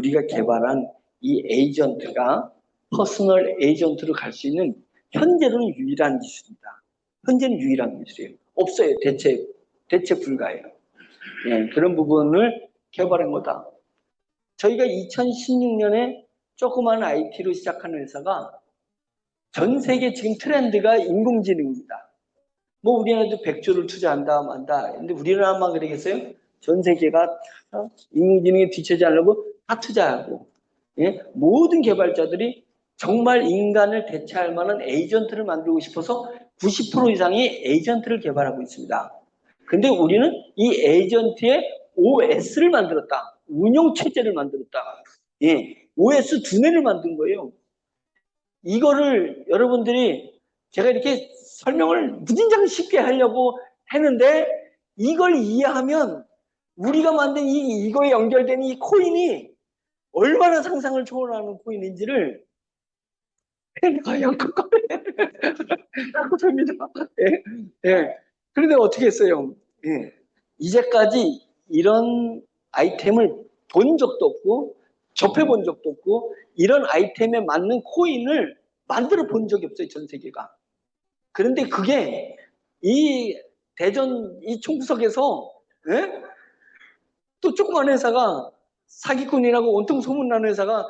우리가 개발한 이 에이전트가 퍼스널 에이전트로 갈 수 있는 현재로는 유일한 기술입니다. 현재는 유일한 기술이에요. 없어요. 대체 불가해요. 예, 그런 부분을 개발한 거다. 저희가 2016년에 조그만 IT로 시작한 회사가 전 세계 지금 트렌드가 인공지능입니다. 뭐 우리나라도 100조를 투자한다 만다. 근데 우리나라만 그러겠어요? 전 세계가 인공지능에 뒤처지 않으려고 다 투자하고, 예? 모든 개발자들이 정말 인간을 대체할 만한 에이전트를 만들고 싶어서 90% 이상이 에이전트를 개발하고 있습니다. 근데 우리는 이 에이전트의 OS를 만들었다. 운영체제를 만들었다. 예, OS 두뇌를 만든 거예요. 이거를 여러분들이 제가 이렇게 설명을 무진장 쉽게 하려고 했는데 이걸 이해하면 우리가 만든 이거에 연결된 이 코인이 얼마나 상상을 초월하는 코인인지를 갖고 됩니다. 예, 예. 그런데 어떻게 했어요? 예. 이제까지 이런 아이템을 본 적도 없고 접해본 적도 없고 이런 아이템에 맞는 코인을 만들어 본 적이 없어요. 전 세계가. 그런데 그게 이 대전 이 총구석에서 예? 또 조그만 회사가 사기꾼이라고 온통 소문나는 회사가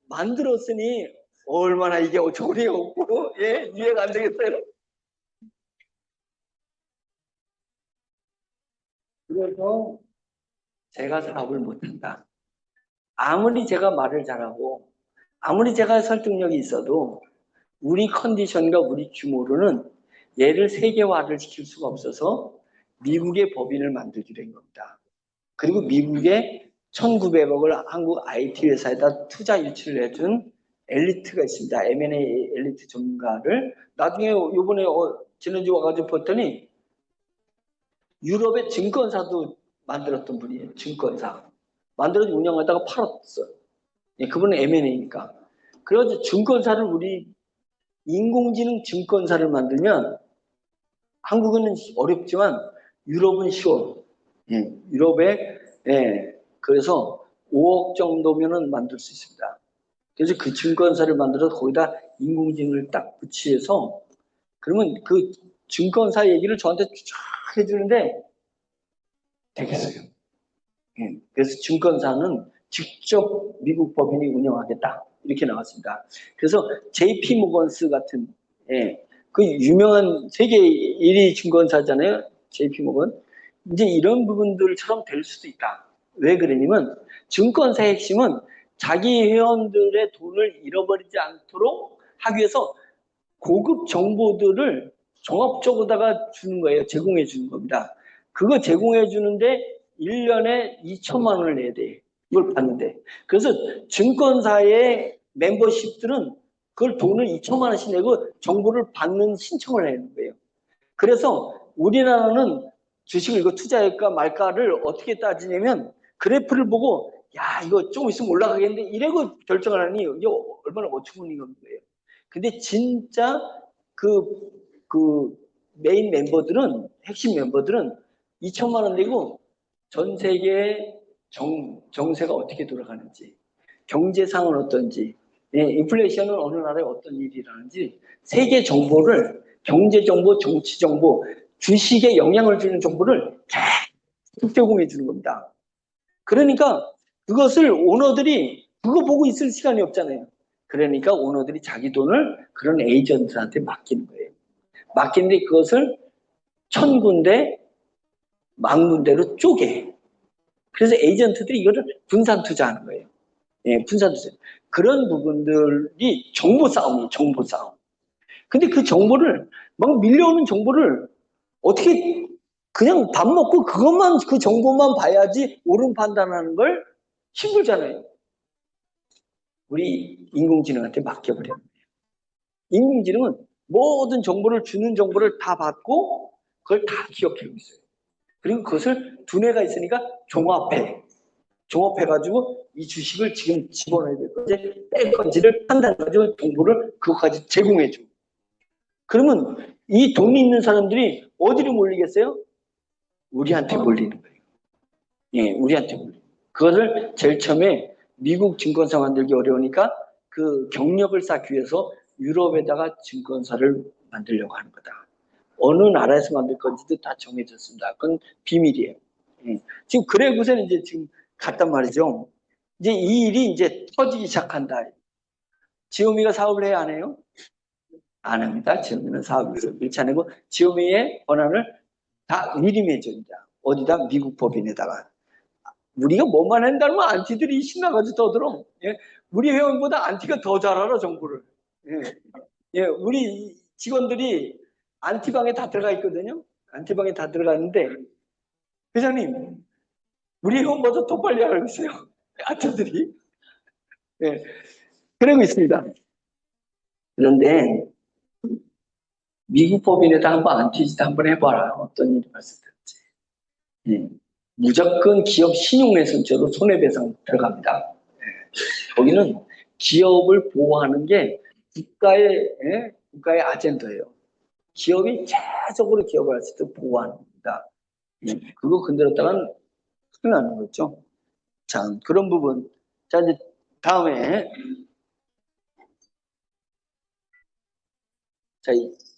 만들었으니 얼마나 이게 어처구니 없고 예? 이해가 안 되겠어요. 그래서 제가 사업을 못한다. 아무리 제가 말을 잘하고 아무리 제가 설득력이 있어도 우리 컨디션과 우리 규모로는 얘를 세계화를 시킬 수가 없어서 미국의 법인을 만들기로 한 겁니다. 그리고 미국에 1900억을 한국 IT 회사에다 투자 유치를 해준 엘리트가 있습니다. M&A 엘리트 전문가를 나중에 요번에 지난주 와가지고 봤더니 유럽의 증권사도 만들었던 분이에요. 증권사. 만들어서 운영하다가 팔았어요. 예, 그분은 M&A니까. 그래서 증권사를 우리 인공지능 증권사를 만들면 한국은 어렵지만 유럽은 쉬워. 예, 유럽에 그래서 5억 정도면은 만들 수 있습니다. 그래서 그 증권사를 만들어서 거기다 인공지능을 딱 붙이해서 그러면 그 증권사 얘기를 저한테 쫙 해주는데 되겠어요. 예, 그래서 증권사는 직접 미국 법인이 운영하겠다 이렇게 나왔습니다. 그래서 JP 모건스 같은 그 유명한 세계 1위 증권사잖아요. JP 모건. 이제 이런 부분들처럼 될 수도 있다. 왜 그러냐면 증권사의 핵심은 자기 회원들의 돈을 잃어버리지 않도록 하기 위해서 고급 정보들을 종합적으로다가 주는 거예요. 제공해 주는 겁니다. 그거 제공해 주는데 1년에 2천만 원을 내야 돼. 이걸 받는데. 그래서 증권사의 멤버십들은 그걸 돈을 2천만 원씩 내고 정보를 받는 신청을 하는 거예요. 그래서 우리나라는 주식을 이거 투자할까 말까를 어떻게 따지냐면 그래프를 보고 야 이거 조금 있으면 올라가겠는데 이래고 결정을 하니 이게 얼마나 어처구니 없는 거예요. 근데 진짜 그 메인 멤버들은 핵심 멤버들은 2천만 원 내고 전 세계의 정세가 어떻게 돌아가는지 경제 상은 어떤지 인플레이션은 어느 나라에 어떤 일이 일어나는지 세계 정보를 경제 정보, 정치 정보, 주식에 영향을 주는 정보를 계속 제공해 주는 겁니다. 그러니까 그것을 오너들이 그거 보고 있을 시간이 없잖아요. 그러니까 오너들이 자기 돈을 그런 에이전트한테 맡기는 거예요. 맡기는데 그것을 1000군데, 10,000군데로 쪼개. 그래서 에이전트들이 이거를 분산 투자하는 거예요. 예, 분산 투자. 그런 부분들이 정보 싸움이에요. 정보 싸움. 근데 그 정보를 막 밀려오는 정보를 어떻게 그냥 밥 먹고 그것만 그 정보만 봐야지 옳은 판단하는 걸 힘들잖아요. 우리 인공지능한테 맡겨버려요. 인공지능은 모든 정보를 주는 정보를 다 받고 그걸 다 기억하고 있어요. 그리고 그것을 두뇌가 있으니까 종합해가지고 이 주식을 지금 집어넣어야 될 건지 뺄 건지를 판단해가지고 정보를 그것까지 제공해줘. 그러면 이 돈이 있는 사람들이 어디로 몰리겠어요? 우리한테 몰리는 거예요. 예, 우리한테 몰리는 거예요. 그것을 제일 처음에 미국 증권사 만들기 어려우니까 그 경력을 쌓기 위해서 유럽에다가 증권사를 만들려고 하는 거다. 어느 나라에서 만들 건지도 다 정해졌습니다. 그건 비밀이에요. 지금 그래고선 이제 지금 갔단 말이죠. 이제 이 일이 이제 터지기 시작한다. 지오미가 사업을 해야 안 해요? 안 합니다. 지오미는 사업을 밀지 않고 지오미의 권한을 다 위임해줍니다. 어디다? 미국 법인에다가. 우리가 뭐만 한다면 안티들이 신나가지고 떠들어. 예? 우리 회원보다 안티가 더 잘 알아, 정보를. 예. 예, 우리 직원들이 안티방에 다 들어가 있거든요. 안티방에 다 들어가는데, 회장님, 우리 회원보다 더 빨리 알고 있어요. 안티들이. 예, 그러고 있습니다. 그런데, 미국 법인에다 한번 안티짓 한번 해봐라. 어떤 일이 발생될지. 예. 무조건 기업 신용훼손죄로 손해배상 들어갑니다. 예. 거기는 기업을 보호하는 게 국가의 아젠다예요. 기업이 최적으로 기업을 할 수 있도록 보호하는 겁니다. 그거 건드렸다간 큰일 나는 거죠. 자, 그런 부분. 자, 이제 다음에. 자,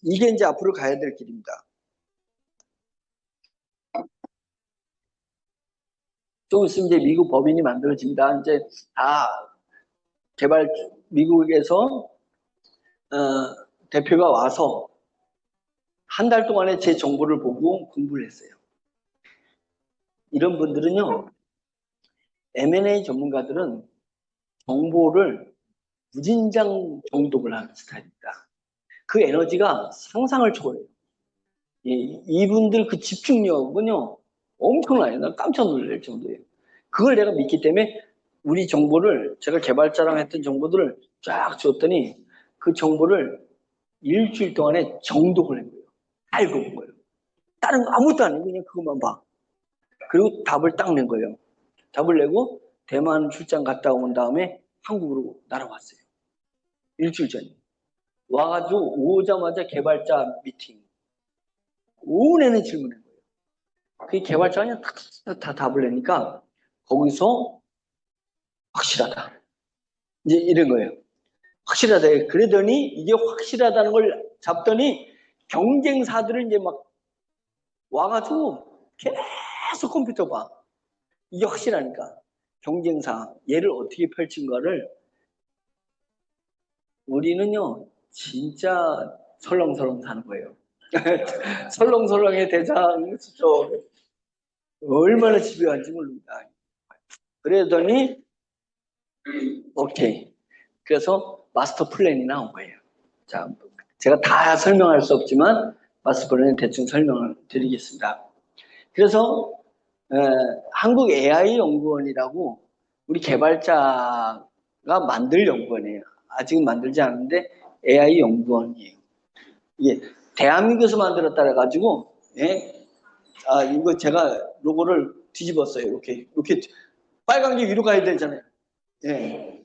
이게 이제 앞으로 가야 될 길입니다. 좀 있으면 이제 미국 법인이 만들어집니다. 이제 다 미국에서 대표가 와서 한 달 동안에 제 정보를 보고 공부를 했어요. 이런 분들은요, M&A 전문가들은 정보를 무진장 정독을 하는 스타일입니다. 그 에너지가 상상을 초월해요. 이분들 그 집중력은요, 엄청나요. 난 깜짝 놀랄 정도예요. 그걸 내가 믿기 때문에 우리 정보를, 제가 개발자랑 했던 정보들을 쫙 줬더니 그 정보를 일주일 동안에 정독을 한 거예요. 알고 본 거예요. 다른 거 아무것도 안 해요. 그냥 그것만 봐. 그리고 답을 딱 낸 거예요. 답을 내고 대만 출장 갔다 온 다음에 한국으로 날아왔어요. 일주일 전에. 와가지고 오자마자 개발자 미팅. 오후 내내 질문한 거예요. 그 개발자가 다 답을 내니까 거기서 확실하다. 이제 이런 거예요. 확실하다. 그러더니 이게 확실하다는 걸 잡더니 경쟁사들을 이제 막 와가지고 계속 컴퓨터 봐. 이게 확실하니까. 경쟁사, 얘를 어떻게 펼친가를 우리는요, 진짜 설렁설렁 사는 거예요. 설렁설렁의 대장, 저, 얼마나 집요한지 모릅니다. 그러더니, 오케이. 그래서 마스터 플랜이 나온 거예요. 자, 제가 다 설명할 수 없지만, 마스터 플랜은 대충 설명을 드리겠습니다. 그래서, 한국 AI 연구원이라고 우리 개발자가 만들 연구원이에요. 아직은 만들지 않았는데 AI 연구원이에요. 이게 대한민국에서 만들었다 해가지고, 예? 이거 제가 로고를 뒤집었어요. 이렇게 빨간 게 위로 가야 되잖아요. 예.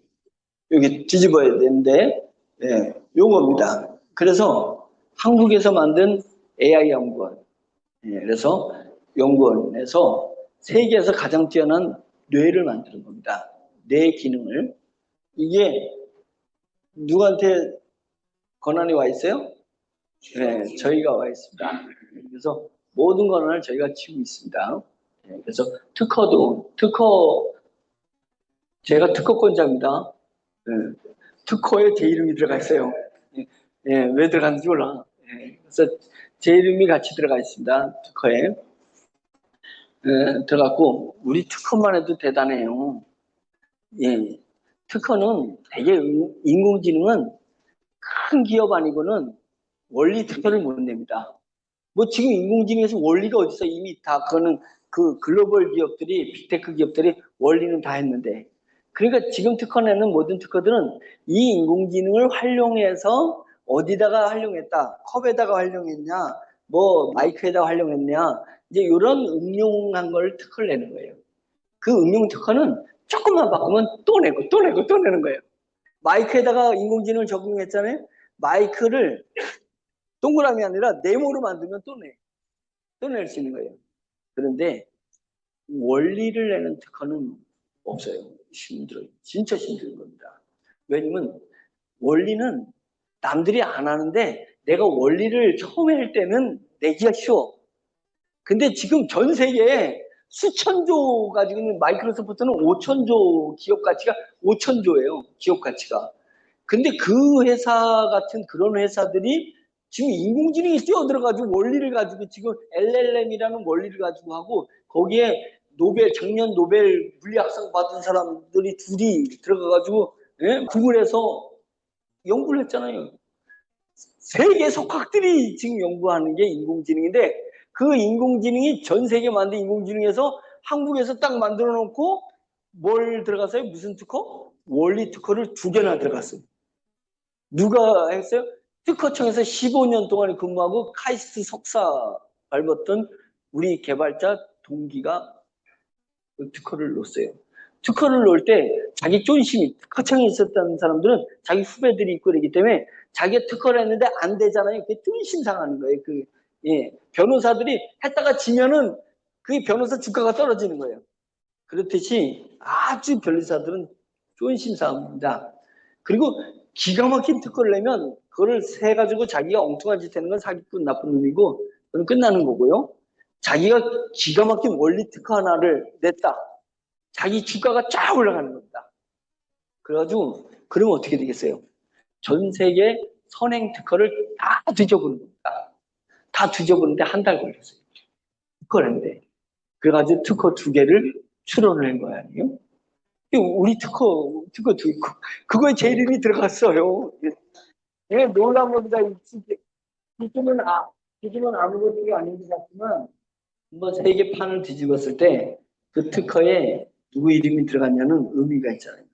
여기 뒤집어야 되는데, 예, 요겁니다. 그래서 한국에서 만든 AI 연구원. 예, 그래서 연구원에서 세계에서 가장 뛰어난 뇌를 만드는 겁니다. 뇌 기능을. 이게 누구한테 권한이 와 있어요? 네, 저희가 와 있습니다. 그래서 모든 권한을 저희가 쥐고 있습니다. 네, 그래서 제가 특허권자입니다. 네, 특허에 제 이름이 들어가 있어요. 네, 왜 들어갔는지 몰라. 네, 그래서 제 이름이 같이 들어가 있습니다. 특허에. 들어갔고, 우리 특허만 해도 대단해요. 예, 특허는 되게 인공지능은 큰 기업 아니고는 원리 특허를 못 냅니다. 뭐 지금 인공지능에서 원리가 어디서 이미 다 그거는 그 글로벌 기업들이 빅테크 기업들이 원리는 다 했는데 그러니까 지금 특허 내는 모든 특허들은 이 인공지능을 활용해서 어디다가 활용했다 컵에다가 활용했냐 뭐 마이크에다가 활용했냐 이제 이런 응용한 걸 특허를 내는 거예요. 그 응용 특허는 조금만 바꾸면 또 내고 또 내고 또 내는 거예요. 마이크에다가 인공지능을 적용했잖아요. 마이크를 동그라미 아니라 네모로 만들면 또 낼 수 있는 거예요. 그런데 원리를 내는 특허는 없어요. 힘들어요. 진짜 힘든 겁니다. 왜냐면 원리는 남들이 안 하는데 내가 원리를 처음에 할 때는 내기가 쉬워. 근데 지금 전 세계에 수천조 가지고 있는 마이크로소프트는 5천조 기업 가치가 5천조예요. 기업 가치가. 근데 그 회사 같은 그런 회사들이 지금 인공지능이 뛰어들어가지고 원리를 가지고 지금 LLM이라는 원리를 가지고 하고 거기에 작년 노벨 물리학상 받은 사람들이 둘이 들어가가지고 구글에서 연구를 했잖아요. 세계 석학들이 지금 연구하는 게 인공지능인데 그 인공지능이 전 세계 만든 인공지능에서 한국에서 딱 만들어 놓고 뭘 들어갔어요? 무슨 특허? 원리 특허를 2개나 들어갔어요. 누가 했어요? 특허청에서 15년 동안 근무하고 카이스트 석사 밟았던 우리 개발자 동기가 그 특허를 놓았어요. 특허를 놓을 때 자기 쫀심이 특허청에 있었던 사람들은 자기 후배들이 있고 그러기 때문에 자기가 특허를 했는데 안 되잖아요. 그게 쫀심 상하는 거예요. 변호사들이 했다가 지면은 그 변호사 주가가 떨어지는 거예요. 그렇듯이 아주 변호사들은 쫀심 상합니다. 그리고 기가 막힌 특허를 내면 그거를 세가지고 자기가 엉뚱한 짓 하는 건 사기꾼 나쁜 놈이고 그건 끝나는 거고요. 자기가 기가 막힌 원리 특허 하나를 냈다. 자기 주가가 쫙 올라가는 겁니다. 그래가지고 그러면 어떻게 되겠어요? 전 세계 선행 특허를 다 뒤져보는 겁니다. 다 뒤져보는데 한 달 걸렸어요. 특허인데. 그래가지고 특허 2개를 출원을 한 거예요. 우리 특허 두 있고 그거에 제 이름이 들어갔어요. 예, 놀라운 겁니다. 지금은 아무것도 아닌 것 같지만 한번 세계판을 뒤집었을 때 그 특허에 누구 이름이 들어갔냐는 의미가 있잖아요.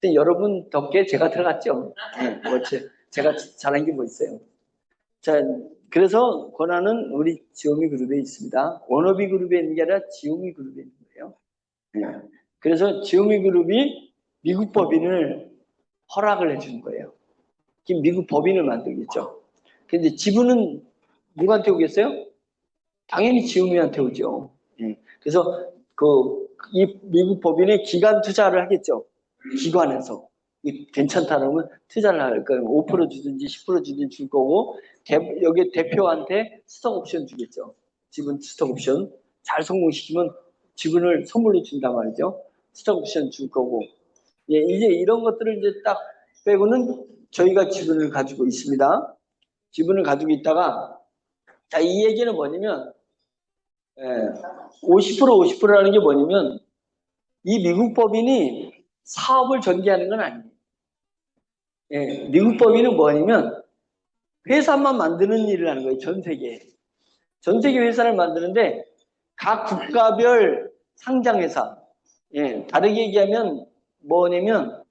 근데 여러분 덕에 제가 들어갔죠. 네, 제가 잘한 게 뭐 있어요. 자, 그래서 권한은 우리 지오미 그룹에 있습니다. 워너비 그룹에 있는 게 아니라 지오미 그룹에 있는 거예요. 네. 그래서 지오미 그룹이 미국 법인을 허락을 해주는 거예요. 미국 법인을 만들겠죠. 근데 지분은 누구한테 오겠어요? 당연히 지오미한테 오죠. 그래서 이 미국 법인이 기관 투자를 하겠죠. 기관에서. 괜찮다 그러면 투자를 할 거예요. 5% 주든지 10% 주든지 줄 거고 여기 대표한테 스톡 옵션 주겠죠. 지분 스톡 옵션. 잘 성공시키면 지분을 선물로 준단 말이죠. 스톡 옵션 줄 거고. 예, 이제 이런 것들을 이제 딱 빼고는 저희가 지분을 가지고 있습니다. 지분을 가지고 있다가 자, 이 얘기는 뭐냐면 50% 50%라는 게 뭐냐면 이 미국 법인이 사업을 전개하는 건 아니에요. 예, 미국 법인은 뭐냐면 회사만 만드는 일을 하는 거예요. 전 세계에. 전 세계 회사를 만드는데 각 국가별 상장회사. 예, 다르게 얘기하면 뭐냐면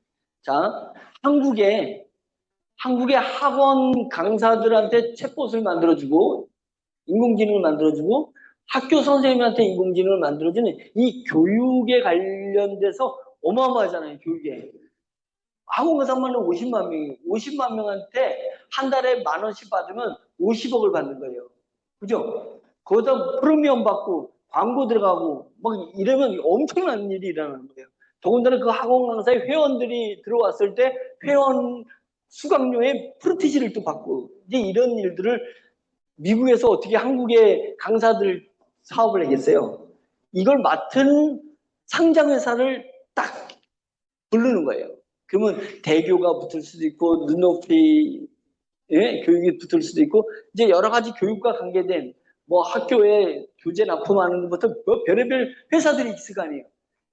자, 한국의 학원 강사들한테 챗봇을 만들어주고 인공지능을 만들어주고 학교 선생님한테 인공지능을 만들어주는 이 교육에 관련돼서 어마어마하잖아요. 교육에. 학원 강사만 50만 명이 50만 명한테 한 달에 10,000원씩 받으면 50억을 받는 거예요. 그죠? 거기다 프리미엄 받고 광고 들어가고 막 이러면 엄청난 일이 일어나는 거예요. 더군다나 그 학원 강사의 회원들이 들어왔을 때 회원 수강료에 프로티지를 또 받고 이제 이런 일들을 미국에서 어떻게 한국의 강사들 사업을 하겠어요? 이걸 맡은 상장회사를 딱 부르는 거예요. 그러면 대교가 붙을 수도 있고 눈높이 교육이 붙을 수도 있고 이제 여러 가지 교육과 관계된 뭐 학교에 교재 납품하는 것부터 뭐 별의별 회사들이 있을 거 아니에요.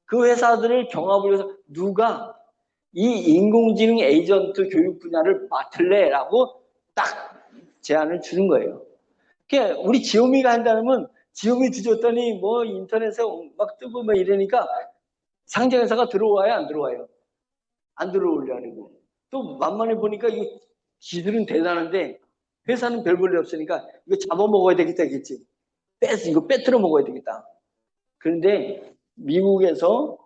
그 회사들을 경합을 해서 누가 이 인공지능 에이전트 교육 분야를 맡을래라고 딱 제안을 주는 거예요. 그러니까 우리 지오미가 한다면 지오미 뒤졌더니 뭐 인터넷에 막 뜨고 막 이러니까 상장회사가 들어와요, 안 들어와요? 안 들어오려고. 또 만만해 보니까 이 지들은 대단한데 회사는 별 볼 일 없으니까 이거 잡아먹어야 되겠다 했겠지. 이거 빼뜨려 먹어야 되겠다. 그런데 미국에서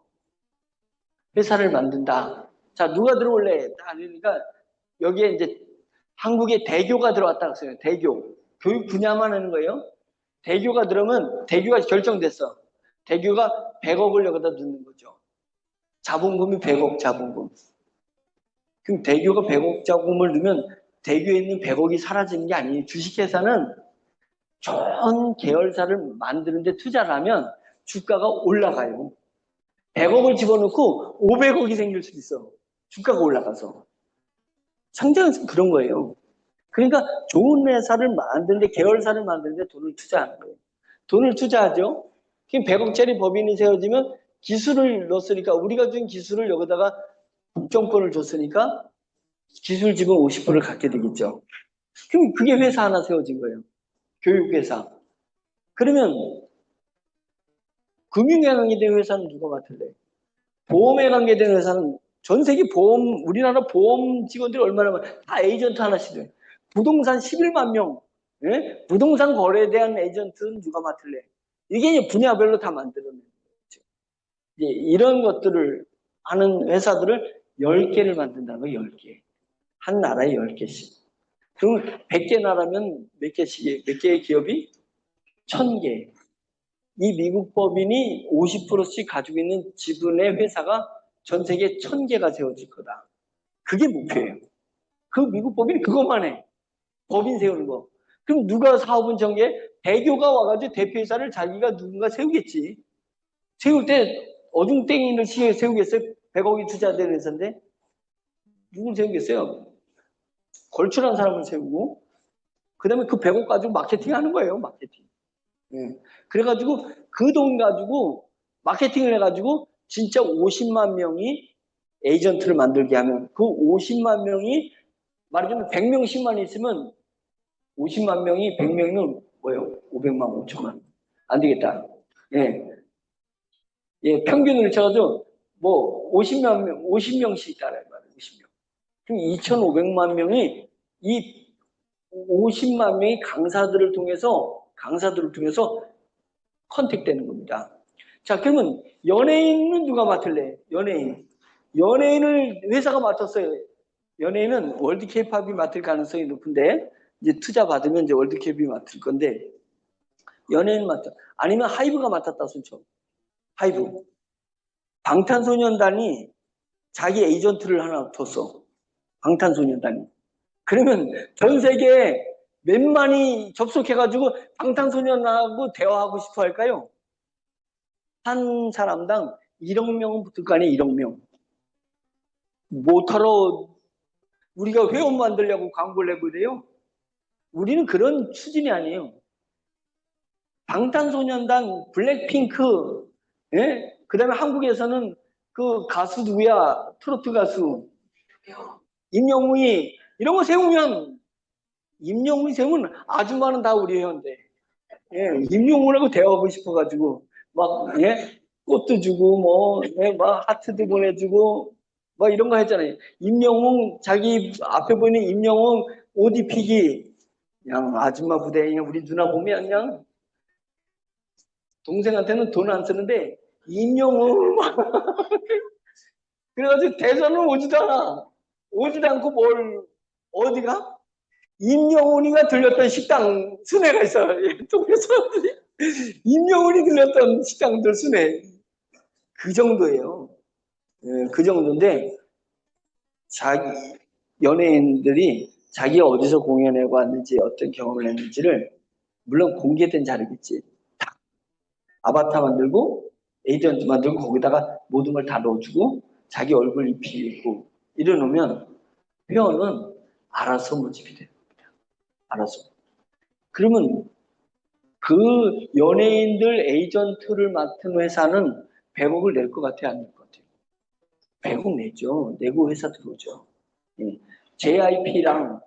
회사를 만든다. 자, 누가 들어올래? 그러니까 여기에 이제 한국의 대교가 들어왔다 했어요. 대교. 교육 분야만 하는 거예요. 대교가 들어오면 대교가 결정됐어. 대교가 100억을 여기다 넣는 거죠. 자본금이 100억 자본금. 그럼 대교가 100억 자본금을 넣으면 대교에 있는 100억이 사라지는 게 아니에요. 주식회사는 좋은 계열사를 만드는데 투자를 하면 주가가 올라가요. 100억을 집어넣고 500억이 생길 수도 있어. 주가가 올라가서. 상장은 그런 거예요. 그러니까 좋은 회사를 만드는데, 계열사를 만드는데 돈을 투자하는 거예요. 돈을 투자하죠. 그럼 100억짜리 법인이 세워지면 기술을 넣었으니까, 우리가 준 기술을 여기다가 국정권을 줬으니까 기술 지분 50%를 갖게 되겠죠. 그럼 그게 회사 하나 세워진 거예요. 교육회사. 그러면 금융에 관계된 회사는 누가 맡을래? 보험에 관계된 회사는 전 세계 보험, 우리나라 보험 직원들이 얼마나 많아? 다 에이전트 하나씩 돼. 부동산 11만 명, 예? 부동산 거래에 대한 에이전트는 누가 맡을래? 이게 분야별로 다 만들어낸 거죠. 이런 것들을 하는 회사들을 10개를 만든다는 거예요, 10개. 한 나라에 10개씩. 그럼 100개 나라면 몇 개씩, 몇 개의 기업이? 1000개. 이 미국 법인이 50%씩 가지고 있는 지분의 회사가 전 세계 1000개가 세워질 거다. 그게 목표예요. 그 미국 법인이 그것만 해. 법인 세우는 거. 그럼 누가 사업은 전개? 대교가 와가지고 대표이사를 자기가 누군가 세우겠지. 세울 때 어중땡이를 세우겠어요? 100억이 투자되는 회사인데? 누굴 세우겠어요? 걸출한 사람을 세우고, 그 다음에 그 100억 가지고 마케팅 하는 거예요, 마케팅. 예. 그래가지고 그 돈 가지고 마케팅을 해가지고 진짜 50만 명이 에이전트를 만들게 하면, 그 50만 명이 말하자면 100명씩만 있으면 50만 명이 100명이면 뭐예요? 500만 5천만. 안 되겠다. 예. 예, 평균으로 쳐가지고 뭐 50명씩 있다는 말이에요. 50명. 그럼 2,500만 명이 이 50만 명이 강사들을 통해서 컨택되는 겁니다. 자, 그러면 연예인은 누가 맡을래? 연예인을 회사가 맡았어요. 연예인은 월드 케이팝이 맡을 가능성이 높은데, 이제 투자 받으면 이제 월드 케이팝이 맡을 건데, 연예인 맡아. 아니면 하이브가 맡았다 손쳐. 하이브. 방탄소년단이 자기 에이전트를 하나 뒀어. 방탄소년단이. 그러면 전 세계에 몇만이 접속해가지고 방탄소년단하고 대화하고 싶어 할까요? 한 사람당 1억 명은 붙을 거 아니에요, 1억 명. 못하러 우리가 회원 만들려고 광고를 내고 그래요? 우리는 그런 수준이 아니에요. 방탄소년단, 블랙핑크, 예? 그 다음에 한국에서는 그 가수 누구야? 트로트 가수. 임영웅이, 이런 거 세우면, 임영웅이 세우면 아줌마는 다 우리 회원데. 예, 임영웅하고 대화하고 싶어가지고, 막, 예? 꽃도 주고, 뭐, 예? 막 하트도 보내주고, 막 이런 거 했잖아요. 임영웅, 자기 앞에 보이는 임영웅 옷 입히기. 그냥 아줌마 부대, 그냥 우리 누나 보면 그냥 동생한테는 돈 안 쓰는데, 임영웅. 그래가지고 대전은 오지도 않아. 오지도 않고 어디가? 임영웅이가 들렸던 식당 순회가 있어요. 동네 사람들이. 임영웅이 들렸던 식당들 순회. 그 정도예요. 예, 그 정도인데, 자기, 연예인들이 자기가 어디서 공연해 왔는지, 어떤 경험을 했는지를, 물론 공개된 자료겠지. 다 아바타 만들고, 에이전트 만들고, 거기다가 모든 걸 다 넣어주고, 자기 얼굴 입히고, 이래놓으면, 회원은 알아서 모집이 돼요. 알아서. 그러면 그 연예인들 에이전트를 맡은 회사는 100억을 낼 것 같아요? 안 낼 것 같아요? 100억 내죠. 내고 회사 들어오죠. 예. JIP랑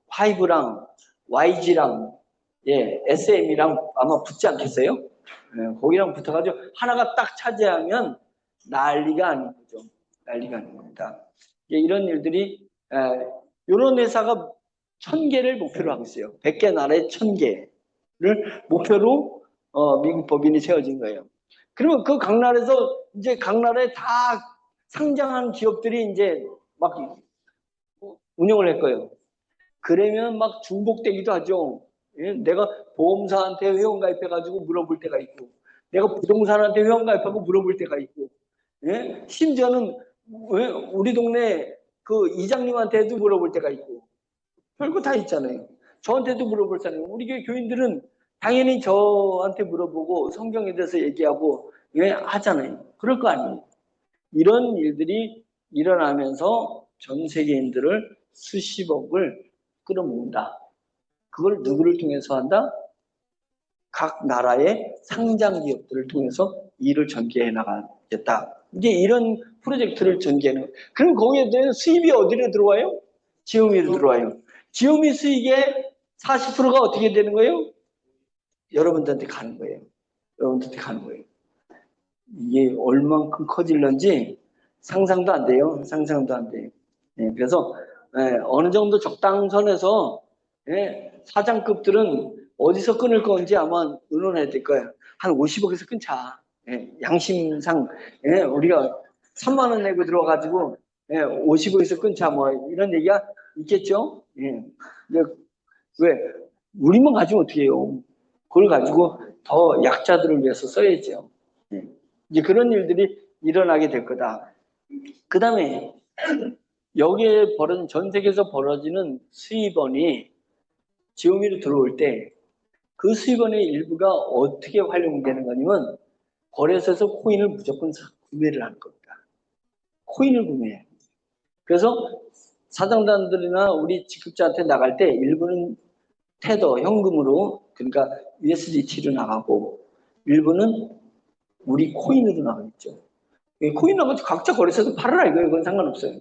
파이브랑 YG랑 SM이랑 아마 붙지 않겠어요? 예, 거기랑 붙어가지고 하나가 딱 차지하면 난리가 아닌 거죠. 난리가 아닌 겁니다. 예, 이런 일들이 이런 회사가 1000개를 목표로 하고 있어요. 100개 나라에 1000개를 목표로 미국 법인이 세워진 거예요. 그러면 그 각 나라에서 이제 각 나라에 다 상장한 기업들이 이제 막 운영을 할 거예요. 그러면 막 중복되기도 하죠. 예? 내가 보험사한테 회원가입해가지고 물어볼 때가 있고, 내가 부동산한테 회원가입하고 물어볼 때가 있고, 예? 심지어는 왜 우리 동네 그 이장님한테도 물어볼 때가 있고 별거 다 있잖아요. 저한테도 물어볼 잖아요. 우리 교회 교인들은 당연히 저한테 물어보고 성경에 대해서 얘기하고 예, 하잖아요. 그럴 거 아니에요. 이런 일들이 일어나면서 전 세계인들을 수십억을 끌어모은다. 그걸 누구를 통해서 한다? 각 나라의 상장 기업들을 통해서 일을 전개해 나가겠다. 이제 이런 프로젝트를 전개하는 거예요. 그럼 거기에 대한 수입이 어디로 들어와요? 지오미로 들어와요. 지오미 수익의 40%가 어떻게 되는 거예요? 여러분들한테 가는 거예요. 여러분들한테 가는 거예요. 이게 얼만큼 커질런지 상상도 안 돼요. 상상도 안 돼요. 예, 그래서 어느 정도 적당선에서 사장급들은 어디서 끊을 건지 아마 의논해야 될 거예요. 한 50억에서 끊자. 양심상 우리가 3만 원 내고 들어가지고 50억에서 끊자 뭐 이런 얘기가 있겠죠. 왜? 우리만 가지면 어떻게 해요? 그걸 가지고 더 약자들을 위해서 써야죠. 이제 그런 일들이 일어나게 될 거다. 그 다음에 여기에 벌어진 전 세계에서 벌어지는 수입원이 지오미로 들어올 때 그 수입원의 일부가 어떻게 활용되는 거냐면 거래소에서 코인을 무조건 구매를 하는 겁니다. 코인을 구매해요. 그래서 사장단들이나 우리 직급자한테 나갈 때 일부는 테더, 현금으로 그러니까 USDT로 나가고 일부는 우리 코인으로 나가겠죠. 코인 나가서 각자 거래소에서 팔아라 이거예요. 그건 상관없어요.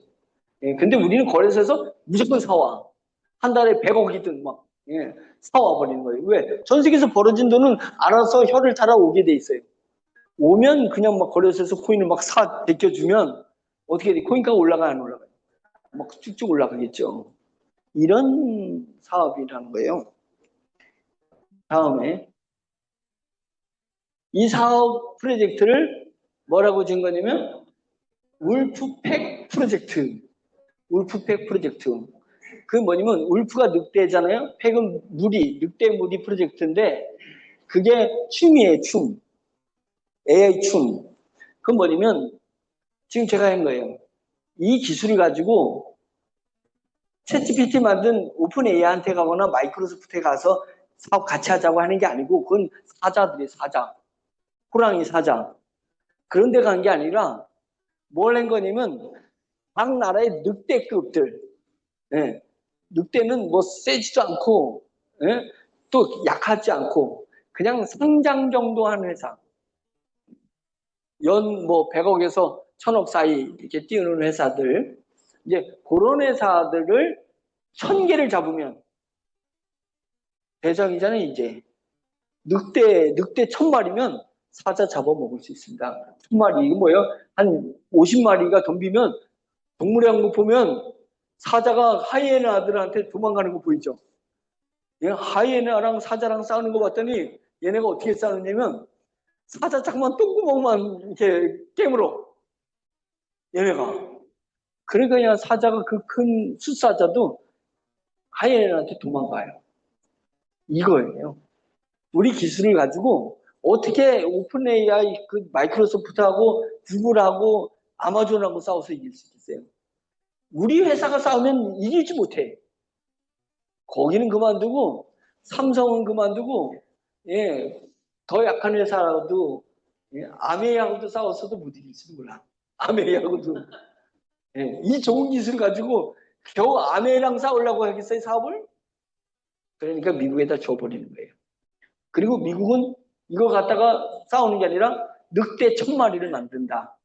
근데 우리는 거래소에서 무조건 사와. 한 달에 100억이든 막 사와 버리는 거예요. 왜? 전 세계에서 벌어진 돈은 알아서 혀를 달아 오게 돼 있어요. 오면 그냥 막 거래소에서 코인을 막 제껴주면 어떻게 돼? 코인가가 올라가요, 안 올라가요? 막 쭉쭉 올라가겠죠. 이런 사업이라는 거예요. 다음에 이 사업 프로젝트를 뭐라고 준 거냐면 울프팩 프로젝트. 울프팩 프로젝트. 그 뭐냐면 울프가 늑대잖아요. 팩은 무리, 늑대 무리 프로젝트인데 그게 춤이에요. 춤. AI 춤. 그건 뭐냐면 지금 제가 한 거예요. 이 기술을 가지고 챗GPT 만든 오픈 AI한테 가거나 마이크로소프트에 가서 사업 같이 하자고 하는 게 아니고 그건 사자들이 사자. 호랑이 사자. 그런 데 간 게 아니라 뭘 한 거냐면 각 나라의 늑대급들. 늑대는 뭐 세지도 않고 또 약하지 않고 그냥 성장 정도 하는 회사. 연 뭐 100억에서 1000억 사이 이렇게 띄우는 회사들. 이제 그런 회사들을 1000개를 잡으면 대장이잖아요, 이제. 늑대 1000마리면 사자 잡아먹을 수 있습니다. 1000마리, 이거 뭐예요? 한 50마리가 덤비면 동물의 왕국 보면 사자가 하이에나들한테 도망가는 거 보이죠? 하이에나랑 사자랑 싸우는 거 봤더니 얘네가 어떻게 싸우냐면 사자 자꾸만 똥구멍만 이렇게 깨물어. 얘네가. 그러니까 그냥 사자가 그 큰 숫사자도 하이에나한테 도망가요. 이거예요. 우리 기술을 가지고 어떻게 오픈 AI 그 마이크로소프트하고 구글하고 아마존하고 싸워서 이길 수 있겠어요? 우리 회사가 싸우면 이기지 못해. 거기는 그만두고 삼성은 그만두고 더 약한 회사라도 아메이하고도 싸웠어도 못 이길지도 몰라. 아메이하고도 이 좋은 기술 가지고 겨우 아메이랑 싸우려고 하겠어요 사업을? 그러니까 미국에다 줘버리는 거예요. 그리고 미국은 이거 갖다가 싸우는 게 아니라 늑대 1000마리를 만든다.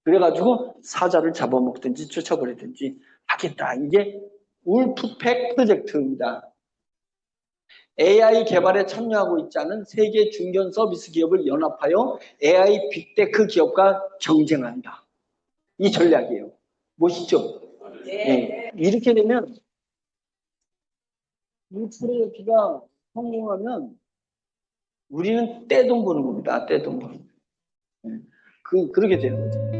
그래가지고 사자를 잡아먹든지 쫓아버리든지 하겠다. 이게 울프팩 프로젝트입니다. AI 개발에 참여하고 있지 않은 세계 중견 서비스 기업을 연합하여 AI 빅테크 기업과 경쟁한다. 이 전략이에요. 멋있죠? 네. 이렇게 되면 이 프로젝트가 성공하면 우리는 떼돈 버는 겁니다. 떼돈 버는. 그렇게 되는 거죠.